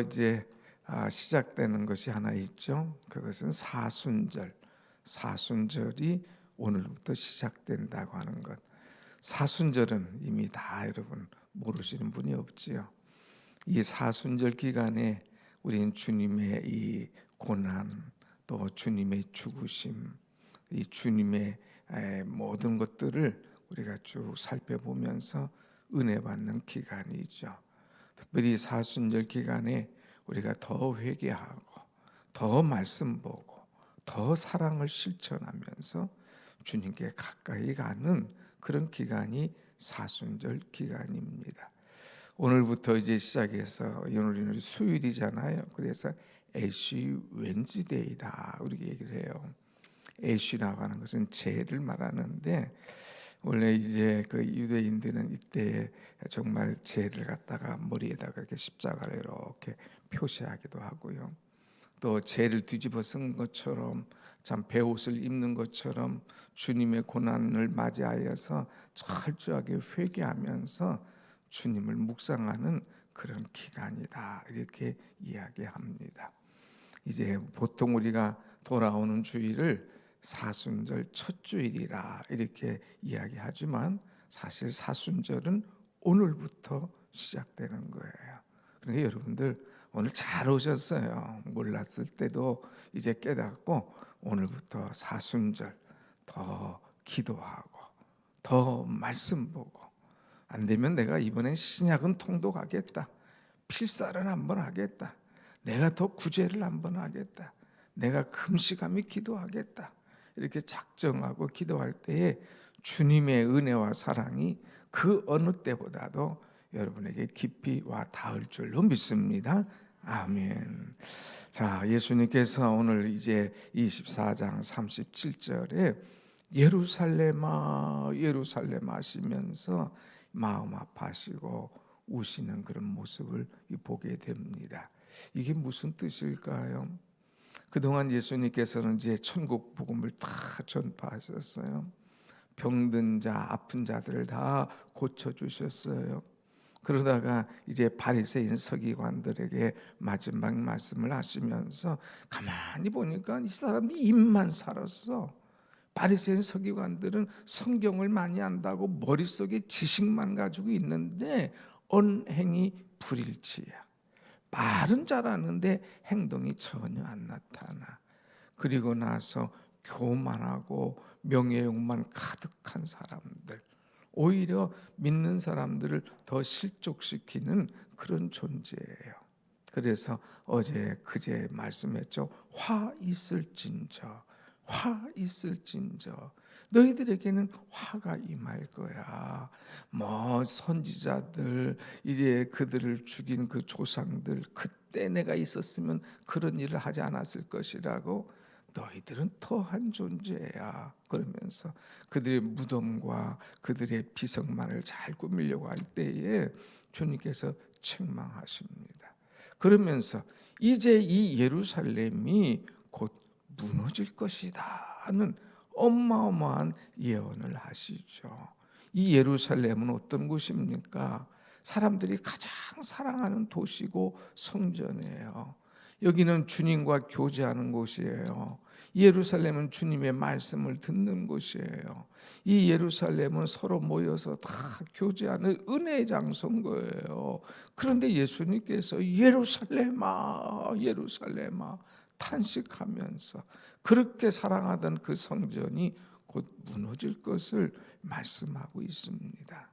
오늘부터 이제 시작되는 것이 하나 있죠. 그것은 사순절. 사순절이 오늘부터 시작된다고 하는 것. 사순절은 이미 다 여러분 모르시는 분이 없지요. 이 사순절 기간에 우리는 주님의 이 고난, 또 주님의 죽으심, 이 주님의 모든 것들을 우리가 쭉 살펴보면서 은혜 받는 기간이죠. 특별히 사순절 기간에 우리가 더 회개하고 더 말씀 보고 더 사랑을 실천하면서 주님께 가까이 가는 그런 기간이 사순절 기간입니다. 오늘부터 이제 시작해서 오늘 수요일이잖아요. 그래서 애쉬 웬즈데이다 우리가 얘기를 해요. 애쉬라고 하는 것은 죄를 말하는데, 원래 이제 그 유대인들은 이때 정말 죄를 갖다가 머리에다가 이렇게 십자가를 이렇게 표시하기도 하고요. 또 죄를 뒤집어 쓴 것처럼 참 베옷을 입는 것처럼 주님의 고난을 맞이하여서 철저하게 회개하면서 주님을 묵상하는 그런 기간이다 이렇게 이야기합니다. 이제 보통 우리가 돌아오는 주일을 사순절 첫 주일이라 이렇게 이야기하지만 사실 사순절은 오늘부터 시작되는 거예요. 그러니까 여러분들 오늘 잘 오셨어요. 몰랐을 때도 이제 깨닫고 오늘부터 사순절 더 기도하고 더 말씀 보고, 안 되면 내가 이번엔 신약은 통독하겠다, 필사를 한번 하겠다, 내가 더 구제를 한번 하겠다, 내가 금식하며 기도하겠다, 이렇게 작정하고 기도할 때에 주님의 은혜와 사랑이 그 어느 때보다도 여러분에게 깊이 와 닿을 줄로 믿습니다. 아멘. 자, 예수님께서 오늘 이제 24장 37절에 예루살렘아 예루살렘 하시면서 마음 아파하시고 우시는 그런 모습을 보게 됩니다. 이게 무슨 뜻일까요? 그동안 예수님께서는 이제 천국 복음을 다 전파하셨어요. 병든 자, 아픈 자들을 다 고쳐주셨어요. 그러다가 이제 바리새인 서기관들에게 마지막 말씀을 하시면서 가만히 보니까 이 사람이 입만 살았어. 바리새인 서기관들은 성경을 많이 안다고 머릿속에 지식만 가지고 있는데 언행이 불일치야. 말은 잘하는데 행동이 전혀 안 나타나. 그리고 나서 교만하고 명예욕만 가득한 사람들, 오히려 믿는 사람들을 더 실족시키는 그런 존재예요. 그래서 어제 그제 말씀했죠. 화 있을진저, 화 있을진저. 너희들에게는 화가 임할 거야. 뭐 선지자들, 이제 그들을 죽인 그 조상들, 그때 내가 있었으면 그런 일을 하지 않았을 것이라고. 너희들은 더한 존재야. 그러면서 그들의 무덤과 그들의 비석만을 잘 꾸미려고 할 때에 주님께서 책망하십니다. 그러면서 이제 이 예루살렘이 곧 무너질 것이다 하는 어마어마한 예언을 하시죠. 이 예루살렘은 어떤 곳입니까? 사람들이 가장 사랑하는 도시고 성전이에요. 여기는 주님과 교제하는 곳이에요. 예루살렘은 주님의 말씀을 듣는 곳이에요. 이 예루살렘은 서로 모여서 다 교제하는 은혜의 장소인 거예요. 그런데 예수님께서 예루살렘아 예루살렘아 탄식하면서 그렇게 사랑하던 그 성전이 곧 무너질 것을 말씀하고 있습니다.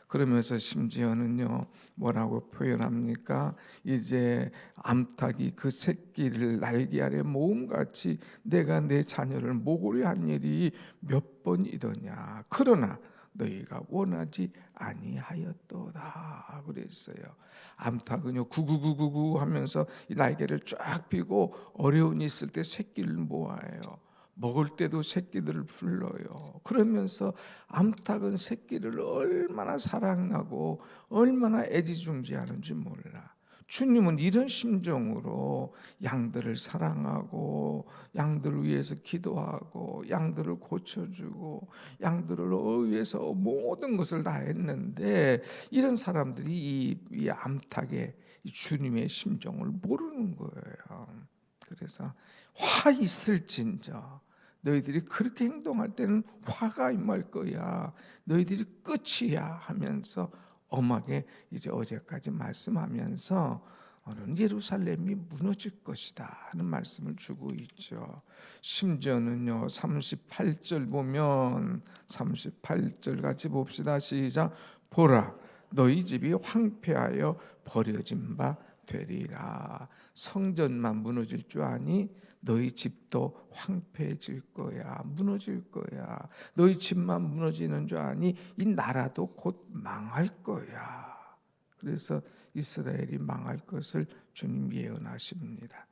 그러면서 심지어는요 뭐라고 표현합니까? 이제 암탉이 그 새끼를 날개 아래 모음같이 내가 내 자녀를 모으려 한 일이 몇 번이더냐. 그러나 너희가 원하지 아니하였도다 그랬어요. 암탉은요 구구구구구 하면서 이 날개를 쫙 펴고 어려운 일 있을 때 새끼를 모아요. 먹을 때도 새끼들을 불러요. 그러면서 암탉은 새끼를 얼마나 사랑하고 얼마나 애지중지하는지 몰라. 주님은 이런 심정으로 양들을 사랑하고 양들을 위해서 기도하고 양들을 고쳐주고 양들을 위해서 모든 것을 다 했는데, 이런 사람들이 이 암탉의 이 주님의 심정을 모르는 거예요. 그래서 화 있을진저 너희들이 그렇게 행동할 때는 화가 임할 거야. 너희들이 끝이야 하면서 엄하게 이제 어제까지 말씀하면서 예루살렘이 무너질 것이다 하는 말씀을 주고 있죠. 심지어는요 38절 보면 38절 같이 봅시다. 시작. 보라 너희 집이 황폐하여 버려진 바 되리라. 성전만 무너질 줄 아니 너희 집도 황폐해질 거야. 무너질 거야. 너희 집만 무너지는 줄 아니 이 나라도 곧 망할 거야. 그래서 이스라엘이 망할 것을 주님 예언하십니다.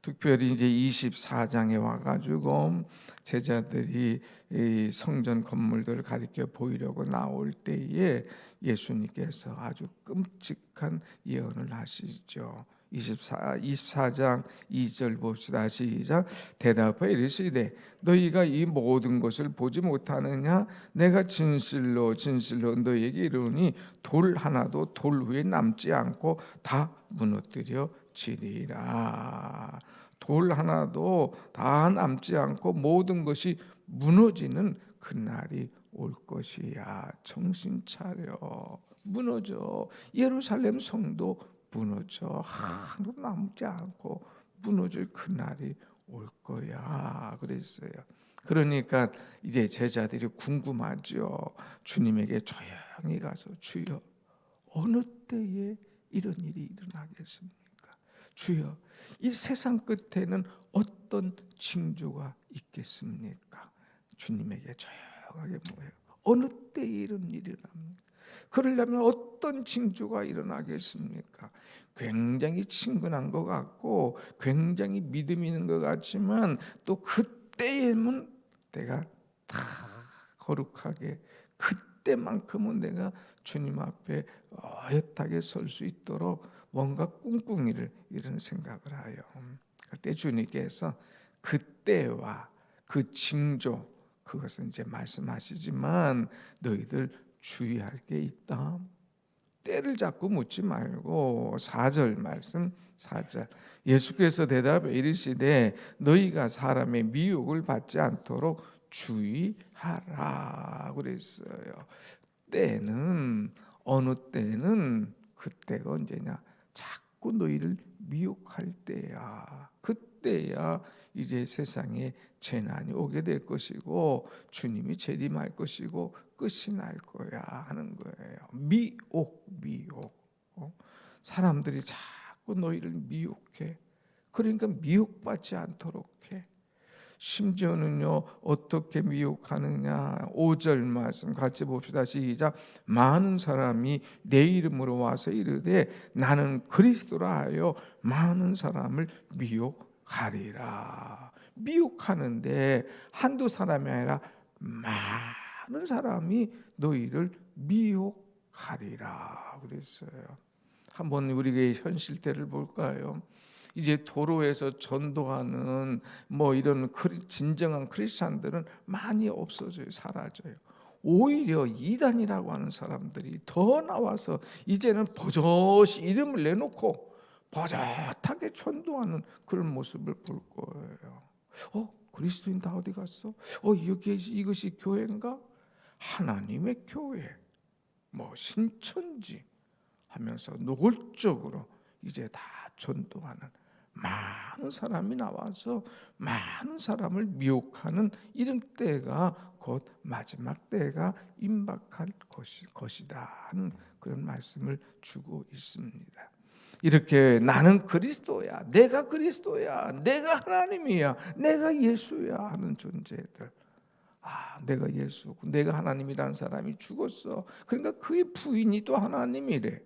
특별히 이제 24장에 와가지고 제자들이 이 성전 건물들을 가리켜 보이려고 나올 때에 예수님께서 아주 끔찍한 예언을 하시죠. 24장 2절 봅시다. 시작. 대답하여 이르시되 너희가 이 모든 것을 보지 못하느냐? 내가 진실로 진실로 너희에게 이르노니 돌 하나도 돌 위에 남지 않고 다 무너뜨려지리라. 돌 하나도 다 남지 않고 모든 것이 무너지는 그날이 올 것이야. 정신 차려. 무너져. 예루살렘 성도 무너져. 하나도 남지 않고 무너질 그날이 올 거야. 그랬어요. 그러니까 이제 제자들이 궁금하죠. 주님에게 조용히 가서 주여 어느 때에 이런 일이 일어나겠습니까? 주여 이 세상 끝에는 어떤 징조가 있겠습니까? 주님에게 조용하게 뭐예요? 어느 때에 이런 일이 일어납니까? 그러려면 어떤 징조가 일어나겠습니까? 굉장히 친근한 것 같고 굉장히 믿음이 있는 것 같지만 또 그때에는 내가 다 거룩하게 그때만큼은 내가 주님 앞에 어엿하게 설 수 있도록 뭔가 꿍꿍이를 이런 생각을 하여 그때 주님께서 그때와 그 징조 그것은 이제 말씀하시지만 너희들 주의할 게 있다. 때를 자꾸 묻지 말고 4절 말씀 4절 예수께서 대답해 이르시되 너희가 사람의 미혹을 받지 않도록 주의하라 그랬어요. 때는 어느 때는 그때가 언제냐? 자꾸 너희를 미혹할 때야. 그때야 이제 세상에 재난이 오게 될 것이고 주님이 재림할 것이고 끝이 날 거야 하는 거예요. 미혹. 사람들이 자꾸 너희를 미혹해. 그러니까 미혹받지 않도록 해. 심지어는요 어떻게 미혹하느냐 5절 말씀 같이 봅시다. 시작. 많은 사람이 내 이름으로 와서 이르되 나는 그리스도라 하여 많은 사람을 미혹하리라. 미혹하는데 한두 사람이 아니라 많은 사람이 너희를 미혹하리라 그랬어요. 한번 우리의 현실대를 볼까요? 이제 도로에서 전도하는 뭐 이런 진정한 크리스찬들은 많이 없어져요. 사라져요. 오히려 이단이라고 하는 사람들이 더 나와서 이제는 버젓이 이름을 내놓고 버젓하게 전도하는 그런 모습을 볼 거예요. 그리스도인 다 어디 갔어? 여기 이것이 교회인가? 하나님의 교회 뭐 신천지 하면서 노골적으로 이제 다 전도하는 많은 사람이 나와서 많은 사람을 미혹하는 이런 때가 곧 마지막 때가 임박할 것이다 하는 그런 말씀을 주고 있습니다. 이렇게 나는 그리스도야, 내가 그리스도야, 내가 하나님이야, 내가 예수야 하는 존재들. 내가 예수고 내가 하나님이라는 사람이 죽었어. 그러니까 그의 부인이 또 하나님이래.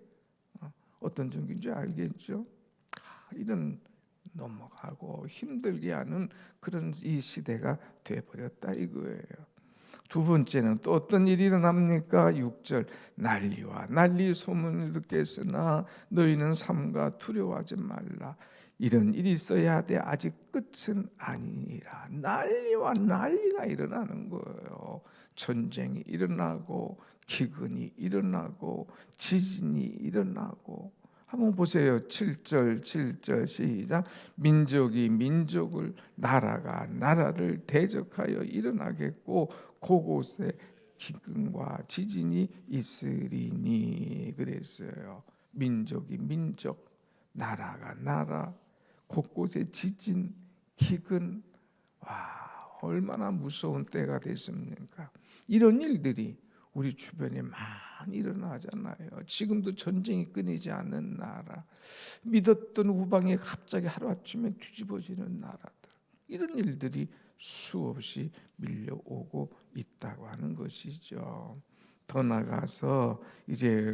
어떤 종교인지 알겠죠? 이런 넘어가고 힘들게 하는 그런 이 시대가 돼버렸다 이거예요. 두 번째는 또 어떤 일이 일어납니까? 6절 난리와 난리 소문을 듣겠으나 너희는 삼가 두려워하지 말라. 이런 일이 있어야 돼. 아직 끝은 아니니라. 난리와 난리가 일어나는 거예요. 전쟁이 일어나고 기근이 일어나고 지진이 일어나고 한번 보세요. 7절 시작. 민족이 민족을, 나라가 나라를 대적하여 일어나겠고 그곳에 기근과 지진이 있으리니. 그랬어요. 민족이 민족, 나라가 나라, 곳곳에 지진, 기근. 와, 얼마나 무서운 때가 됐습니까? 이런 일들이 우리 주변에 많이 일어나잖아요. 지금도 전쟁이 끊이지 않는 나라, 믿었던 우방이 갑자기 하루아침에 뒤집어지는 나라들, 이런 일들이 수없이 밀려오고 있다고 하는 것이죠. 더 나아가서 이제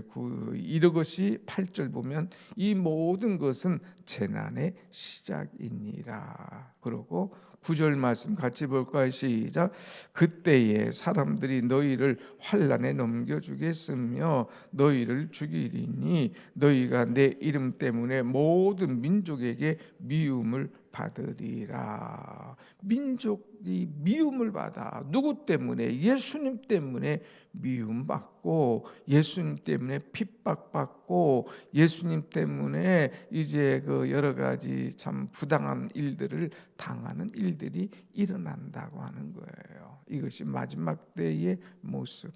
이것이 8절 보면 이 모든 것은 재난의 시작이니라. 그러고 9절 말씀 같이 볼까요? 시작. 그때에 사람들이 너희를 환난에 넘겨주겠으며 너희를 죽이리니 너희가 내 이름 때문에 모든 민족에게 미움을 받으리라. 민족이 미움을 받아. 누구 때문에? 예수님 때문에 미움받고, 예수님 때문에 핍박받고, 예수님 때문에 이제 그 여러 가지 참 부당한 일들을 당하는 일들이 일어난다고 하는 거예요. 이것이 마지막 때의 모습.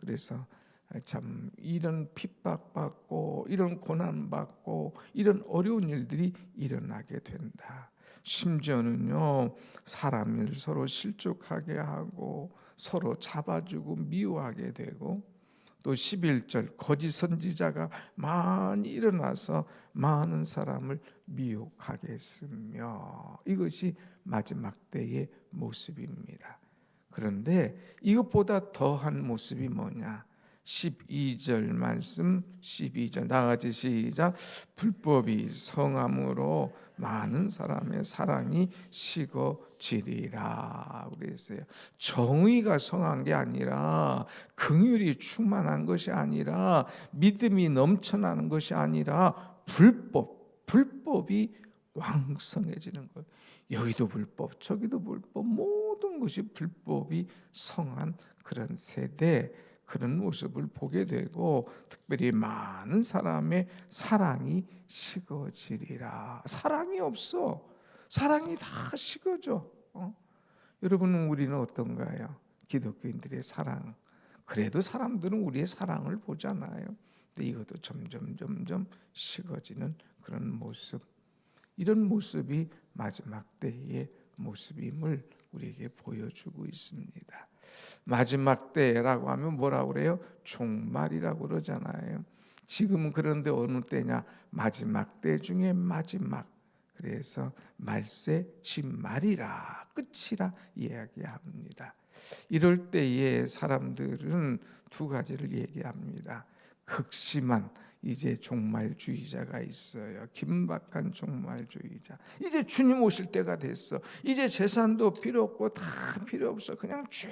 그래서 참 이런 핍박받고 이런 고난받고 이런 어려운 일들이 일어나게 된다. 심지어는요, 사람을 서로 실족하게 하고 서로 잡아주고 미워하게 되고, 또 11절 거짓 선지자가 많이 일어나서 많은 사람을 미혹하게 했으며, 이것이 마지막 때의 모습입니다. 그런데 이것보다 더한 모습이 뭐냐? 12절 말씀, 12절 나같이 시작. 불법이 성함으로 많은 사람의 사랑이 식어지리라 그랬어요. 정의가 성한 게 아니라, 긍휼이 충만한 것이 아니라, 믿음이 넘쳐나는 것이 아니라 불법이 왕성해지는 거예요. 여기도 불법, 저기도 불법, 모든 것이 불법이 성한 그런 세대, 그런 모습을 보게 되고, 특별히 많은 사람의 사랑이 식어지리라. 사랑이 없어. 사랑이 다 식어져. 여러분은 우리는 어떤가요? 기독교인들의 사랑. 그래도 사람들은 우리의 사랑을 보잖아요. 근데 이것도 점점 식어지는 그런 모습. 이런 모습이 마지막 때의 모습임을 우리에게 보여주고 있습니다. 마지막 때라고 하면 뭐라고 그래요? 종말이라고 그러잖아요. 지금은 그런데 어느 때냐? 마지막 때 중에 마지막. 그래서 말세 진말이라, 끝이라 이야기합니다. 이럴 때에 사람들은 두 가지를 얘기합니다. 극심한 이제 종말주의자가 있어요. 긴박한 종말주의자. 이제 주님 오실 때가 됐어. 이제 재산도 필요 없고 다 필요 없어. 그냥 쫙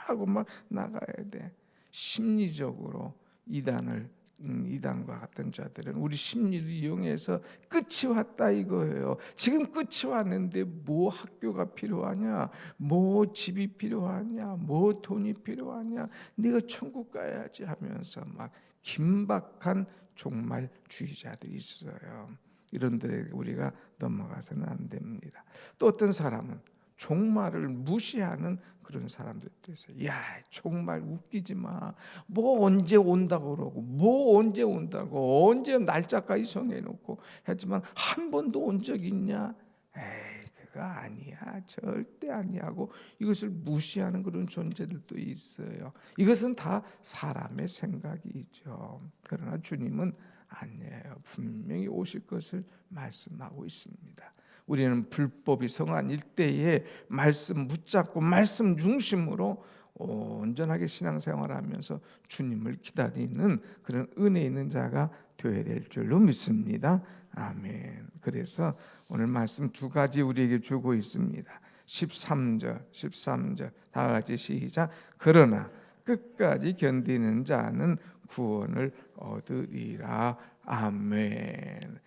하고 막 나가야 돼. 심리적으로 이단과 같은 자들은 우리 심리를 이용해서 끝이 왔다 이거예요. 지금 끝이 왔는데 뭐 학교가 필요하냐, 뭐 집이 필요하냐, 뭐 돈이 필요하냐, 네가 천국 가야지 하면서 막 긴박한 종말주의자들이 있어요. 이런들에게 우리가 넘어가서는 안 됩니다. 또 어떤 사람은 종말을 무시하는 그런 사람들도 있어요. 야, 종말 웃기지 마. 뭐 언제 온다고 그러고, 뭐 언제 온다고, 언제 날짜까지 정해놓고 했지만 한 번도 온 적 있냐? 에이, 그거 아니야. 절대 아니하고 이것을 무시하는 그런 존재들도 있어요. 이것은 다 사람의 생각이죠. 그러나 주님은 아니에요. 분명히 오실 것을 말씀하고 있습니다. 우리는 불법이 성한 일대에 말씀 붙잡고 말씀 중심으로 온전하게 신앙생활하면서 주님을 기다리는 그런 은혜 있는 자가 되어야 될 줄로 믿습니다. 아멘. 그래서 오늘 말씀 두 가지 우리에게 주고 있습니다. 13절 다 같이 시작. 그러나 끝까지 견디는 자는 구원을 얻으리라. 아멘.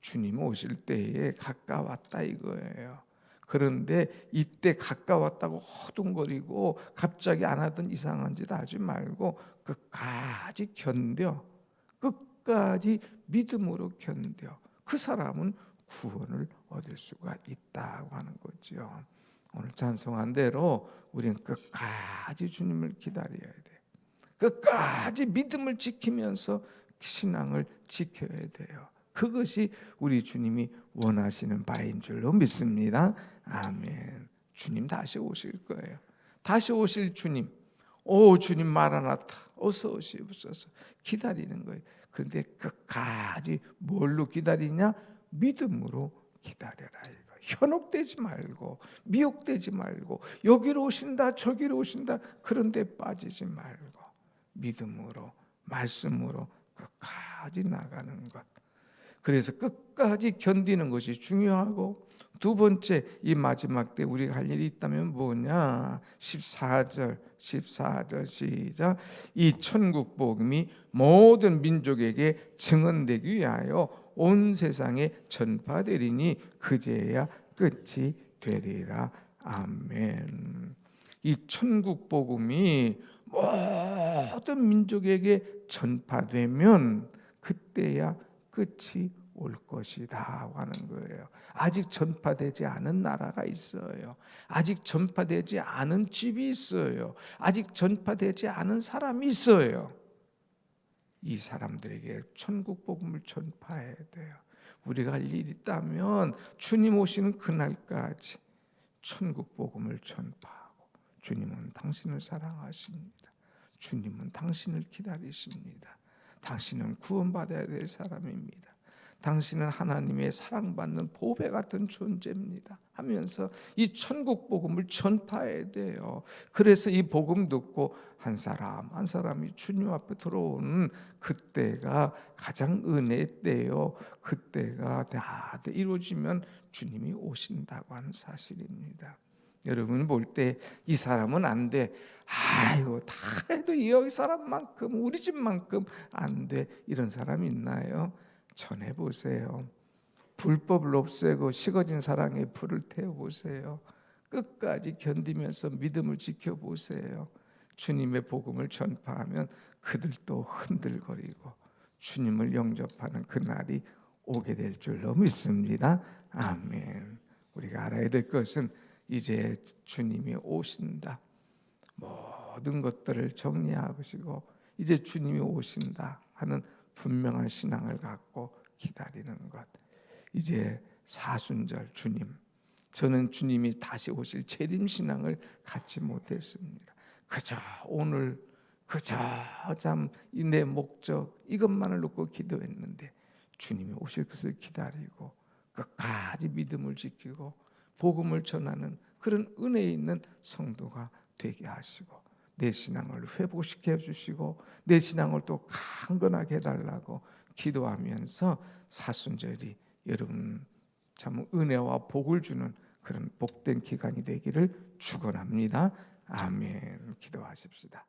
주님 오실 때에 가까웠다 이거예요. 그런데 이때 가까웠다고 허둥거리고 갑자기 안 하던 이상한 짓 하지 말고 끝까지 견뎌. 끝까지 믿음으로 견뎌 그 사람은 구원을 얻을 수가 있다고 하는 거죠. 오늘 찬송한 대로 우리는 끝까지 주님을 기다려야 돼. 끝까지 믿음을 지키면서 신앙을 지켜야 돼요. 그것이 우리 주님이 원하시는 바인 줄로 믿습니다. 아멘. 주님 다시 오실 거예요. 다시 오실 주님. 오 주님 마라나타 어서 오시옵소서 기다리는 거예요. 그런데 끝까지 뭘로 기다리냐? 믿음으로 기다려라 이거. 현혹되지 말고 미혹되지 말고 여기로 오신다 저기로 오신다 그런데 빠지지 말고 믿음으로 말씀으로 끝까지 나가는 것. 그래서 끝까지 견디는 것이 중요하고 두 번째 이 마지막 때 우리가 할 일이 있다면 뭐냐? 14절 시작. 이 천국 복음이 모든 민족에게 증언되기 위하여 온 세상에 전파되리니 그제야 끝이 되리라. 아멘. 이 천국 복음이 모든 민족에게 전파되면 그때야 끝이 올 것이다 하는 거예요. 아직 전파되지 않은 나라가 있어요. 아직 전파되지 않은 집이 있어요. 아직 전파되지 않은 사람이 있어요. 이 사람들에게 천국 복음을 전파해야 돼요. 우리가 할 일이 있다면 주님 오시는 그날까지 천국 복음을 전파하고 주님은 당신을 사랑하십니다. 주님은 당신을 기다리십니다. 당신은 구원받아야 될 사람입니다. 당신은 하나님의 사랑받는 보배 같은 존재입니다 하면서 이 천국 복음을 전파해야 돼요. 그래서 이 복음 듣고 한 사람 한 사람이 주님 앞에 들어오는 그때가 가장 은혜의 때요. 그때가 다 이루어지면 주님이 오신다고 하는 사실입니다. 여러분 볼 때 이 사람은 안 돼. 아이고 다 해도 이 사람만큼 우리 집만큼 안 돼. 이런 사람 있나요? 전해보세요. 불법을 없애고 식어진 사랑의 불을 태워보세요. 끝까지 견디면서 믿음을 지켜보세요. 주님의 복음을 전파하면 그들도 흔들거리고 주님을 영접하는 그날이 오게 될 줄로 믿습니다. 아멘. 우리가 알아야 될 것은 이제 주님이 오신다. 모든 것들을 정리하시고 이제 주님이 오신다 하는 분명한 신앙을 갖고 기다리는 것. 이제 사순절 주님. 저는 주님이 다시 오실 재림 신앙을 갖지 못했습니다. 그저 오늘 그저 참 내 목적 이것만을 놓고 기도했는데 주님이 오실 것을 기다리고 끝까지 믿음을 지키고 복음을 전하는 그런 은혜 있는 성도가 되게 하시고 내 신앙을 회복시켜 주시고 내 신앙을 또 강건하게 해달라고 기도하면서 사순절이 여러분 참 은혜와 복을 주는 그런 복된 기간이 되기를 축원합니다. 아멘. 기도하십시다.